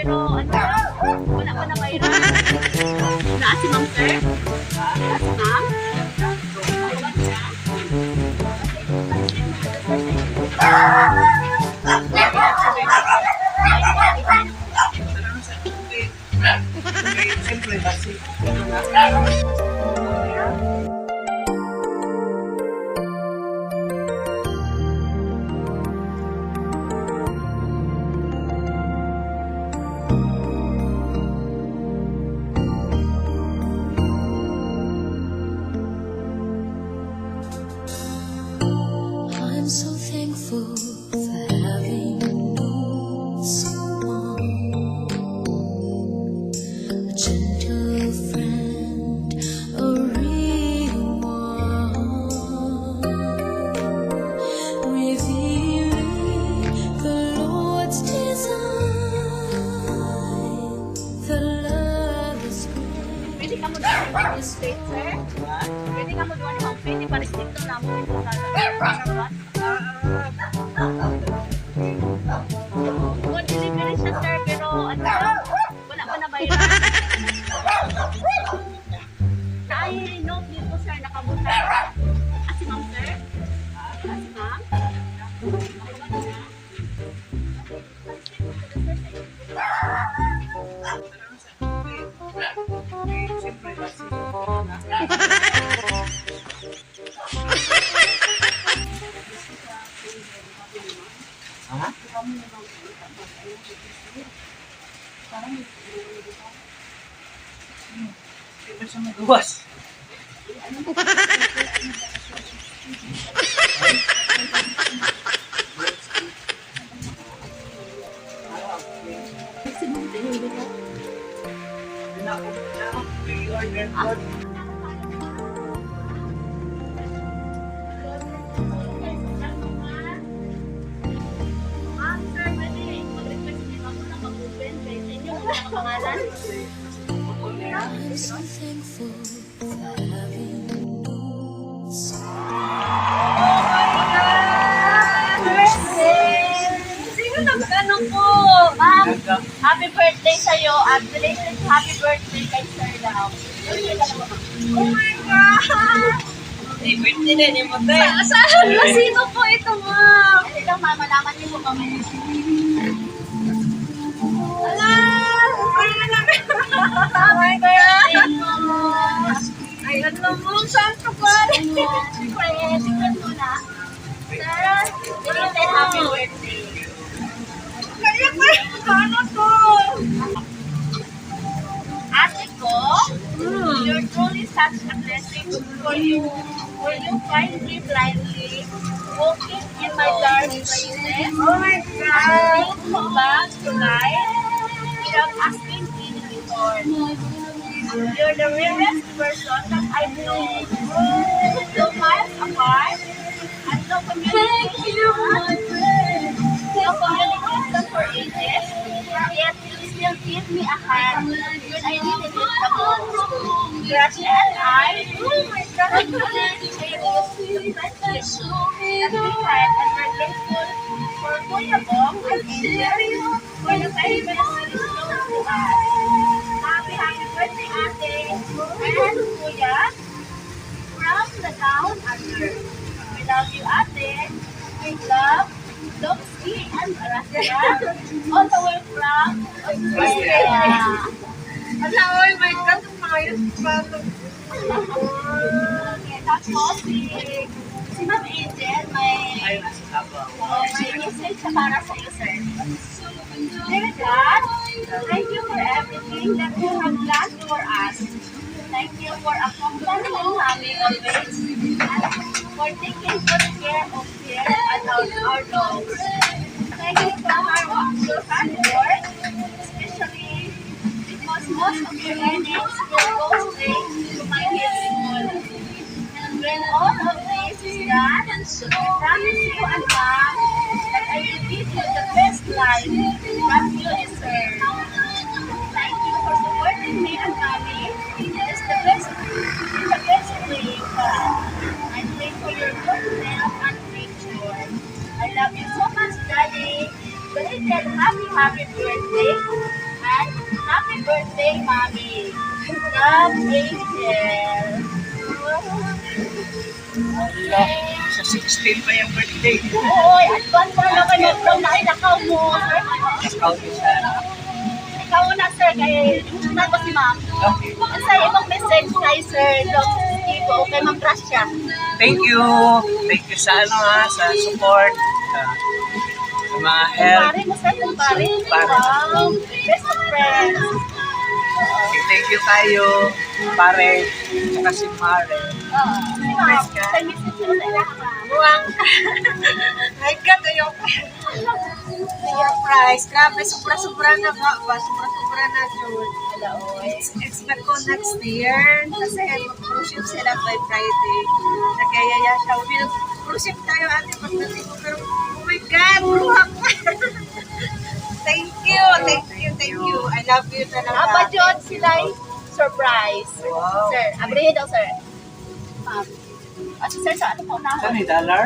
pero ano, wala pa na Bayri. Na si Ma'am Sir? Na si Ma'am? Siyempre, kasi I'm so thankful for having known someone, a gentle friend, a real one, revealing the Lord's design. The love is great. Pwede ka mo doon ni Ma'am Straight, sir? Pwede ka mo doon ni Ma'am Pwede pa rin dito na mo dito sa Good delivery siya, sir, pero ano, wala pa na Bayri. Ay, no, dito, sir, nakabutan. Si Ma'am, sir? Si Ma'am? siyempre, kasi siyempre siya mugawas. Ma'am, sir, pwede mag-request din ako na mag-open kay sa inyo ang pangalan. I'm so thankful for having known someone. Sino nagtanong po? Ma'am, happy birthday sa'yo at belated happy birthday kay Sir daw. Oh my God! Birthday na niyo mo tayo. Saan ba? Sino po ito, ma'am? Hindi lang, ma'am. Malaman niyo po kami. Ala! Oh my God! Ay, ano mo? Saan ka ba? Siyempre, tingnan mo na. Sir, belated happy birthday. Kaya ba? Ano to? Ate ko, you're truly such a blessing for you. Will you find me blindly walking in my dark places? Oh my God! And come back to life without asking any return. You're the rarest person that I've known. So miles apart, and no communication. No communication for ages. Yet you still give me a hand when I needed it the most. Gracia and I, oh my God, and we're grateful for Kuya Bong and Angel for the kindness that is shown to us. Happy birthday, Ate, and Kuya, from the down under. We love you, Ate. We love Dopsy and Rasia, all the way from Australia. Ala, oh my God, mayos pa ito. Okay, tapos si Ma'am Angel, may message siya para sa iyo, sir. Dear God, thank you for everything that you have done for us. Thank you for accompanying having a base and for taking good care of here and our dogs. Thank you for your hard work, especially because most of your earnings will go straight to my kids' school. And when all of this is done, I promise you and Mom that I will give you the best life that you deserve. Thank you for supporting me and Mommy. It's the best way you can. I pray for your good health and future. I love you so much, Daddy. Belated happy birthday. birthday, Mommy. Love, Angel. Okay. Sa 16 pa yung birthday. Uy, advance na naman yung from na inakaw mo. Ikaw isa. Ikaw na, sir, kay na ko si Ma'am. Okay. Kasi ibang message kay Sir Doc Tipo, kay Ma'am Gracia. Thank you. Thank you sa sa support. Sa mga help. Kumpare mo, sir, kumpare. Kumpare. Wow, best of friends. Okay, thank you tayo. Pare. Tsaka si Mare. Si Ma'am, sa message mo na ilaha. Buwang. My God, ayaw ko. Surprise. Grabe, sobra-sobra na ba? Sobra-sobra na, June. Expect ko next year. Kasi mag-cruise ship sila by Friday. Nagayaya siya. Cruise ship tayo ate pagdating ko. Pero, oh my God, buwang. Thank you. I love you talaga. Apa John, sila surprise. Wow. Sir, abrihin daw, sir. Ma'am. At sir, sa ano po na ako? Saan yung dollar?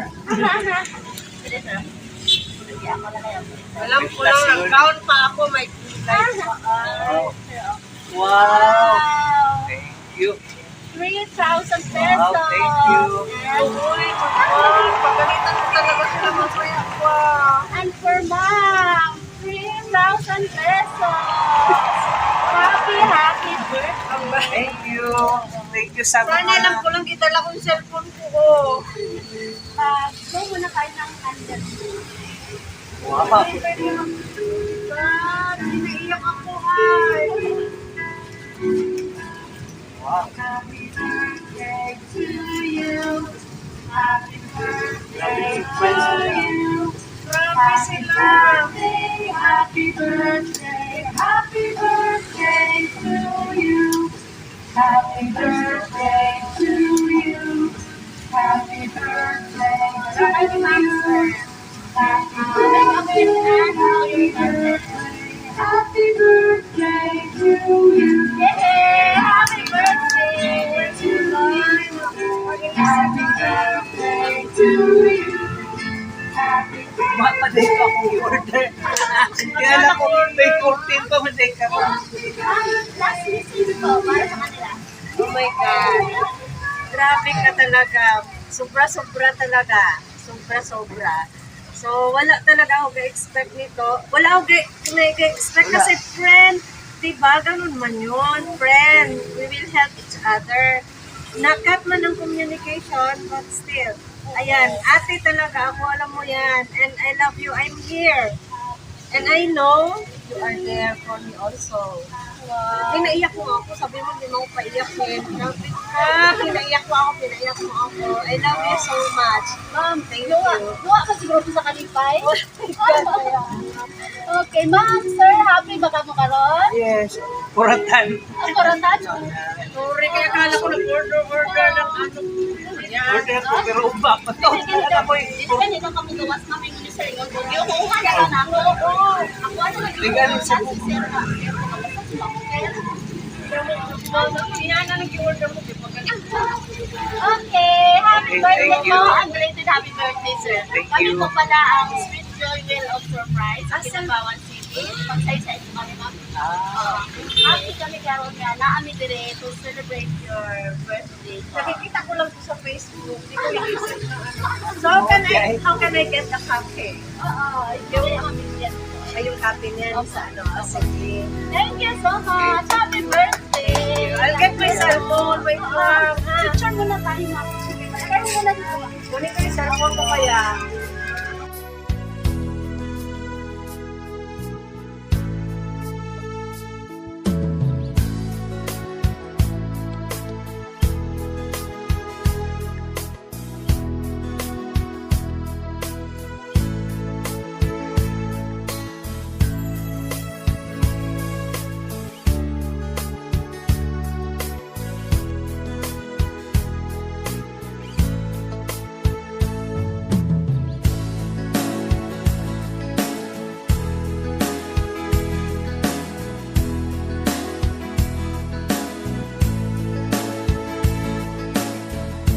Sige, sir. Sige, ako na ngayon. Alam ko lang, nag-count pa ako. May life pa. Wow. Wow! Thank you. 3,000 pesos! Wow, thank you. Uy, pagalitan ko talaga sila masaya ko. And for Ma'am, 3,000 pesos! Happy birthday! Thank you. Thank you sa Sana alam ko lang kitala kong cellphone ko. Go muna kayo ng candle. Wow. God, naiiyak ako ay. Wow. Happy birthday to you! Happy birthday to you! Grabe sila. Happy birthday, happy birthday to you. Happy birthday to you. Happy birthday to you. Happy birthday, happy birthday to you. Yay! Happy birthday to you. Happy birthday to you. Happy Mapaday ka akong i-order. Kaya lang ko, may 14 pa, maday ka pa. Last message ko para sa kanila. Oh my God. Grabe ka talaga. Sobra-sobra talaga. Sobra-sobra. So, wala talaga ako ga-expect nito. Wala ako ga-expect kasi friend. Diba? Ganun man yun. Friend. We will help each other. Nakat man ang communication, but still. Ayan, ate talaga ako, alam mo yan. And I love you, I'm here. And I know you are there for me also. Pinaiyak mo ako, sabi mo, hindi mo ako paiyakin. Grabe ka, pinaiyak mo ako, pinaiyak mo ako. I love you so much. Ma'am, thank you. Duha ka siguro sa kalipay. Okay, ma'am, sir, happy ba ka mo karon? Yes. Kuratan. Ang karatan? Sorry, kaya kala ko nag-order ng ano. Order ko, pero uba pa to. Hindi ka nito kami gawas kami ni sir. Gehung-hungan na lang ako. Ako ano Ligan sa sir. Yan na nag-order mo. Okay, happy Okay, birthday thank you. po. And belated happy birthday, sir. Thank Kami you. po pala ang Sweet Joy Will of Surprise sa Kinabawan City. Pagsay-say ko kami, ma'am. Happy kami karoon nga na kami dire to celebrate your birthday. Nakikita ko lang po sa Facebook. Hindi ko iisip na ano. So, how can I get the cupcake? Yung kami yan. Ay, yung happy niyan sa ano. Sige. Thank you so much. Happy birthday. I'll get my cellphone. Wait lang. Picture muna tayo, ma'am. Sige, picture muna dito. Kunin ko yung cellphone ko kaya.